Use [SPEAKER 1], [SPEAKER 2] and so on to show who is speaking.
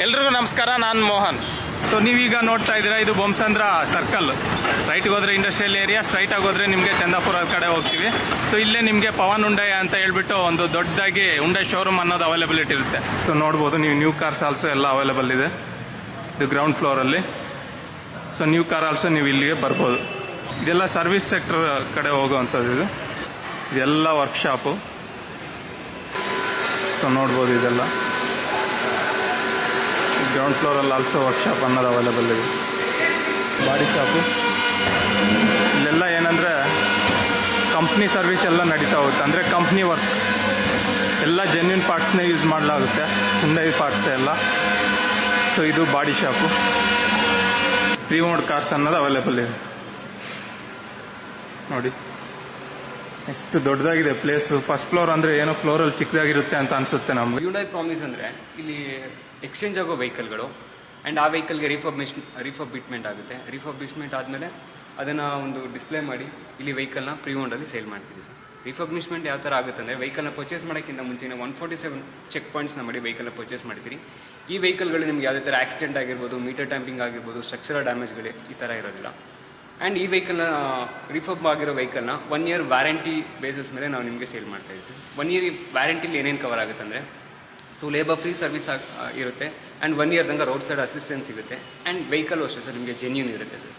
[SPEAKER 1] ಎಲ್ರಿಗೂ ನಮಸ್ಕಾರ, ನಾನು ಮೋಹನ್.
[SPEAKER 2] ಸೊ ನೀವೀಗ ನೋಡ್ತಾ ಇದ್ದೀರಾ, ಇದು ಬೊಮ್ಮಸಂದ್ರ ಸರ್ಕಲ್. ರೈಟ್ಗೆ ಹೋದ್ರೆ ಇಂಡಸ್ಟ್ರಿಯಲ್ ಏರಿಯಾ, ಸ್ಟ್ರೈಟಾಗಿ ಹೋದ್ರೆ ನಿಮಗೆ ಚಂದಾಪುರ ಕಡೆ ಹೋಗ್ತೀವಿ. ಸೊ ಇಲ್ಲೇ ನಿಮಗೆ ಪವನ್ ಹುಂಡೈ ಅಂತ ಹೇಳ್ಬಿಟ್ಟು ಒಂದು ದೊಡ್ಡದಾಗಿ ಹುಂಡೈ ಶೋರೂಮ್ ಅನ್ನೋದು ಅವೈಲೇಬಿಲಿಟಿ ಇರುತ್ತೆ. ಸೊ ನೋಡ್ಬೋದು ನೀವು, ನ್ಯೂ ಕಾರ್ಸ್ ಆಲ್ಸೋ ಎಲ್ಲ ಅವೈಲೇಬಲ್ ಇದೆ ಇದು ಗ್ರೌಂಡ್ ಫ್ಲೋರಲ್ಲಿ. ಸೊ ನ್ಯೂ ಕಾರ್ ಆಲ್ಸೋ ನೀವು ಇಲ್ಲಿಗೆ ಬರ್ಬೋದು. ಇದೆಲ್ಲ ಸರ್ವಿಸ್ ಸೆಕ್ಟರ್ ಕಡೆ ಹೋಗುವಂಥದ್ದು. ಇದೆಲ್ಲ ವರ್ಕ್ಶಾಪು. ಸೊ ನೋಡ್ಬೋದು ಇದೆಲ್ಲ ಗ್ರೌಂಡ್ ಫ್ಲೋರಲ್ಲಿ ಆಲ್ಸೋ ವರ್ಕ್ಶಾಪ್ ಅನ್ನೋದು ಅವೈಲೇಬಲ್ ಇದೆ. ಬಾಡಿ ಶಾಪು ಇಲ್ಲೆಲ್ಲ ಏನಂದರೆ ಕಂಪ್ನಿ ಸರ್ವಿಸ್ ಎಲ್ಲ ನಡೀತಾ ಹೋಗುತ್ತೆ. ಅಂದರೆ ಕಂಪ್ನಿ ವರ್ಕ್ ಎಲ್ಲ ಜೆನ್ಯೂನ್ ಪಾರ್ಟ್ಸ್ನೇ ಯೂಸ್ ಮಾಡಲಾಗುತ್ತೆ, ಹುಂಡೈ ಪಾರ್ಟ್ಸ್ ಎಲ್ಲ. ಸೊ ಇದು ಬಾಡಿ ಶಾಪು. ಪ್ರೀ-ಓನ್ಡ್ ಕಾರ್ಸ್ ಅನ್ನೋದು ಅವೈಲೇಬಲ್ ಇದೆ. ನೋಡಿ ಎಷ್ಟು ದೊಡ್ಡದಾಗಿದೆ ಪ್ಲೇಸು. ಫಸ್ಟ್ ಫ್ಲೋರ್ ಅಂದರೆ ಏನೋ ಫ್ಲೋರಲ್ಲಿ ಚಿಕ್ಕದಾಗಿರುತ್ತೆ ಅಂತ ಅನಿಸುತ್ತೆ ನಮಗೆ.
[SPEAKER 3] ಹ್ಯುಂಡೈ ಪ್ರಾಮಿಸ್ ಅಂದರೆ ಇಲ್ಲಿ ಎಕ್ಸ್ಚೇಂಜ್ ಆಗೋ ವೆಹಿಕಲ್ಗಳು ಆ್ಯಂಡ್ ಆ ವೆಹಿಕಲ್ಗೆ ರಿಫರ್ಬಿಟ್ಮೆಂಟ್ ಆಗುತ್ತೆ. ರಿಫರ್ಬಿಟ್ಮೆಂಟ್ ಆದಮೇಲೆ ಅದನ್ನು ಒಂದು ಡಿಸ್ಪ್ಲೇ ಮಾಡಿ ಇಲ್ಲಿ ವೆಹಿಕಲ್ನ ಪ್ರೀ-ಓನ್ಡಲ್ಲಿ ಸೇಲ್ ಮಾಡ್ತೀವಿ ಸರ್. ರಿಫರ್ಬಿಟ್ಮೆಂಟ್ ಯಾವ ಥರ ಆಗುತ್ತೆ ಅಂದರೆ ವೆಹಿಕಲ್ನ ಪರ್ಚೇಸ್ ಮಾಡೋಕ್ಕಿಂತ ಮುಂಚೆನೇ 147 ಚೆಕ್ ಪಾಯಿಂಟ್ಸ್ನ ಮಾಡಿ ವೆಹಿಕಲ್ನ ಪರ್ಚೇಸ್ ಮಾಡ್ತೀರಿ. ಈ ವೆಹಿಕಲ್ಗಳು ನಿಮ್ಗೆ ಯಾವುದೇ ಥರ ಆಕ್ಸಿಡೆಂಟ್ ಆಗಿರ್ಬೋದು, ಮೀಟರ್ ಟ್ಯಾಂಪಿಂಗ್ ಆಗಿರ್ಬೋದು, ಸ್ಟ್ರಕ್ಚರಲ್ ಡ್ಯಾಮೇಜ್ಗಳು ಈ ಥರ ಇರೋದಿಲ್ಲ. ಆ್ಯಂಡ್ ಈ ವೆಹಿಕಲ್ನ ರಿಫರ್ಬ್ ಆಗಿರೋ ವೆಹಿಕಲ್ನ 1 ಇಯರ್ ವ್ಯಾರಂಟಿ ಬೇಸಿಸ್ ಮೇಲೆ ನಾವು ನಿಮಗೆ ಸೇಲ್ ಮಾಡ್ತಾ ಇದ್ದೀವಿ ಸರ್. 1 ಇಯರ್ ವ್ಯಾರಂಟಿಲಿ ಏನೇನು ಕವರ್ ಆಗುತ್ತೆ ಅಂದರೆ 2 ಲೇಬರ್ ಫ್ರೀ ಸರ್ವಿಸ್ ಇರುತ್ತೆ ಆ್ಯಂಡ್ 1 ಇಯರ್ ತನಕ ರೋಡ್ ಸೈಡ್ ಅಸಿಸ್ಟೆನ್ಸ್ ಸಿಗುತ್ತೆ ಆ್ಯಂಡ್ ವೆಹಿಕಲ್ ಅಷ್ಟೇ ಸರ್ ನಿಮಗೆ ಜೆನ್ಯೂನ್ ಇರುತ್ತೆ ಸರ್.